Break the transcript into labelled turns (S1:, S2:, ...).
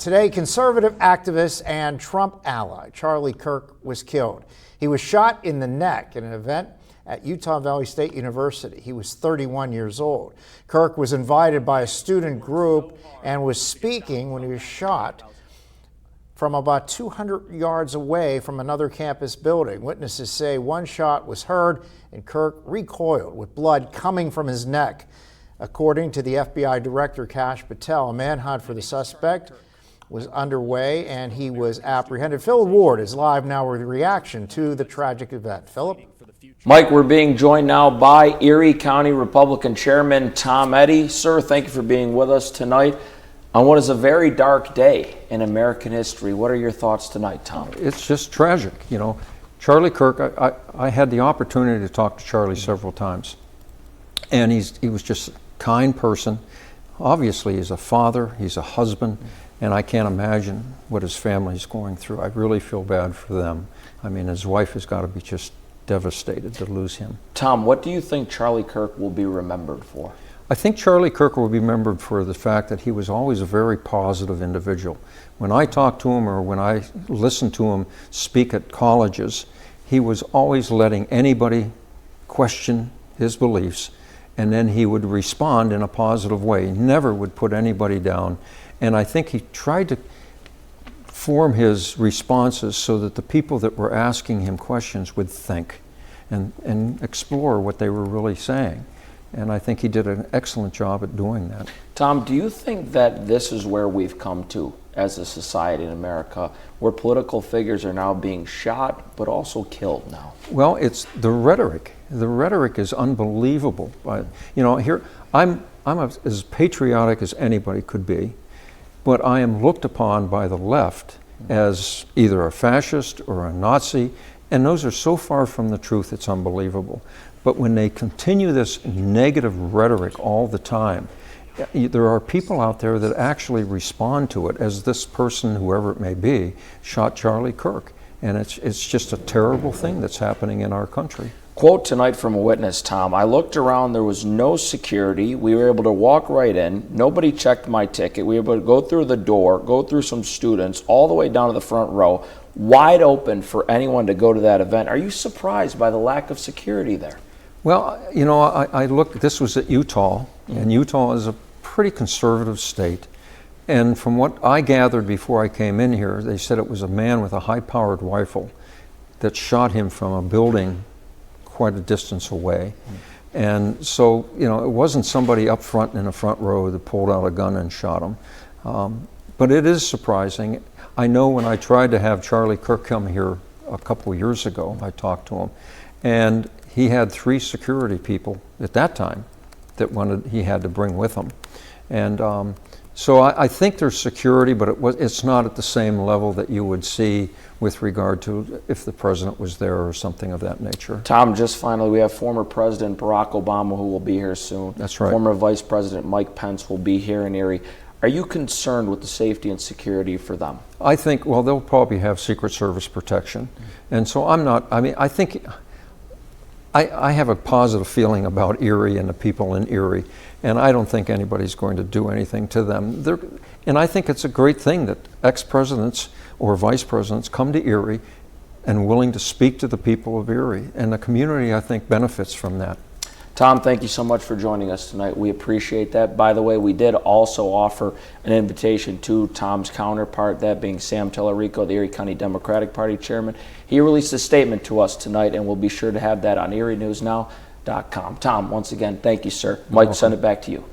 S1: Today, conservative activist and Trump ally Charlie Kirk was killed. He was shot in the neck in an event at Utah Valley State University. He was 31 years old. Kirk was invited by a student group and was speaking when he was shot from about 200 yards away from another campus building. Witnesses say one shot was heard and Kirk recoiled with blood coming from his neck. According to the FBI Director Kash Patel, a manhunt for the suspect was underway and he was apprehended. Phil Ward is live now with a reaction to the tragic event. Philip?
S2: Mike, we're being joined now by Erie County Republican Chairman Tom Eddy. Sir, thank you for being with us tonight on what is a very dark day in American history. What are your thoughts tonight, Tom?
S3: It's just tragic. You know, Charlie Kirk, I had the opportunity to talk to Charlie several times, and he was just a kind person. Obviously, he's a father, he's a husband, and I can't imagine what his family's going through. I really feel bad for them. I mean, his wife has got to be just devastated to lose him.
S2: Tom, what do you think Charlie Kirk will be remembered for?
S3: I think Charlie Kirk will be remembered for the fact that he was always a very positive individual. When I talked to him or when I listened to him speak at colleges, he was always letting anybody question his beliefs, and then he would respond in a positive way. He never would put anybody down. And I think he tried to form his responses so that the people that were asking him questions would think and explore what they were really saying. And I think he did an excellent job at doing that.
S2: Tom, do you think that this is where we've come to as a society in America, where political figures are now being shot but also killed now?
S3: Well, it's the rhetoric. The rhetoric is unbelievable. You know, here I'm as patriotic as anybody could be, but I am looked upon by the left as either a fascist or a Nazi, and those are so far from the truth, it's unbelievable. But when they continue this negative rhetoric all the time, there are people out there that actually respond to it, as this person, whoever it may be, shot Charlie Kirk. And it's just a terrible thing that's happening in our country.
S2: Quote tonight from a witness, Tom: "I looked around, there was no security. We were able to walk right in. Nobody checked my ticket. We were able to go through the door, go through some students, all the way down to the front row, wide open for anyone to go to that event." Are you surprised by the lack of security there?
S3: Well, you know, I looked, this was at Utah, and Utah is a pretty conservative state. And from what I gathered before I came in here, they said it was a man with a high-powered rifle that shot him from a building quite a distance away. And so, you know, it wasn't somebody up front in the front row that pulled out a gun and shot him. But it is surprising. I know when I tried to have Charlie Kirk come here a couple years ago, I talked to him, and he had 3 security people at that time that he had to bring with him. And so I think there's security, but it's not at the same level that you would see with regard to if the president was there or something of that nature.
S2: Tom, just finally, we have former President Barack Obama who will be here soon.
S3: That's right.
S2: Former Vice President Mike Pence will be here in Erie. Are you concerned with the safety and security for them?
S3: I think, well, they'll probably have Secret Service protection. And so I'm not, I mean, I think, I have a positive feeling about Erie and the people in Erie, and I don't think anybody's going to do anything to them. And I think it's a great thing that ex-presidents or vice presidents come to Erie and willing to speak to the people of Erie. And the community, I think, benefits from that.
S2: Tom, thank you so much for joining us tonight. We appreciate that. By the way, we did also offer an invitation to Tom's counterpart, that being Sam Tellerico, the Erie County Democratic Party chairman. He released a statement to us tonight, and we'll be sure to have that on erienewsnow.com. Tom, once again, thank you, sir. Mike, send it back to you.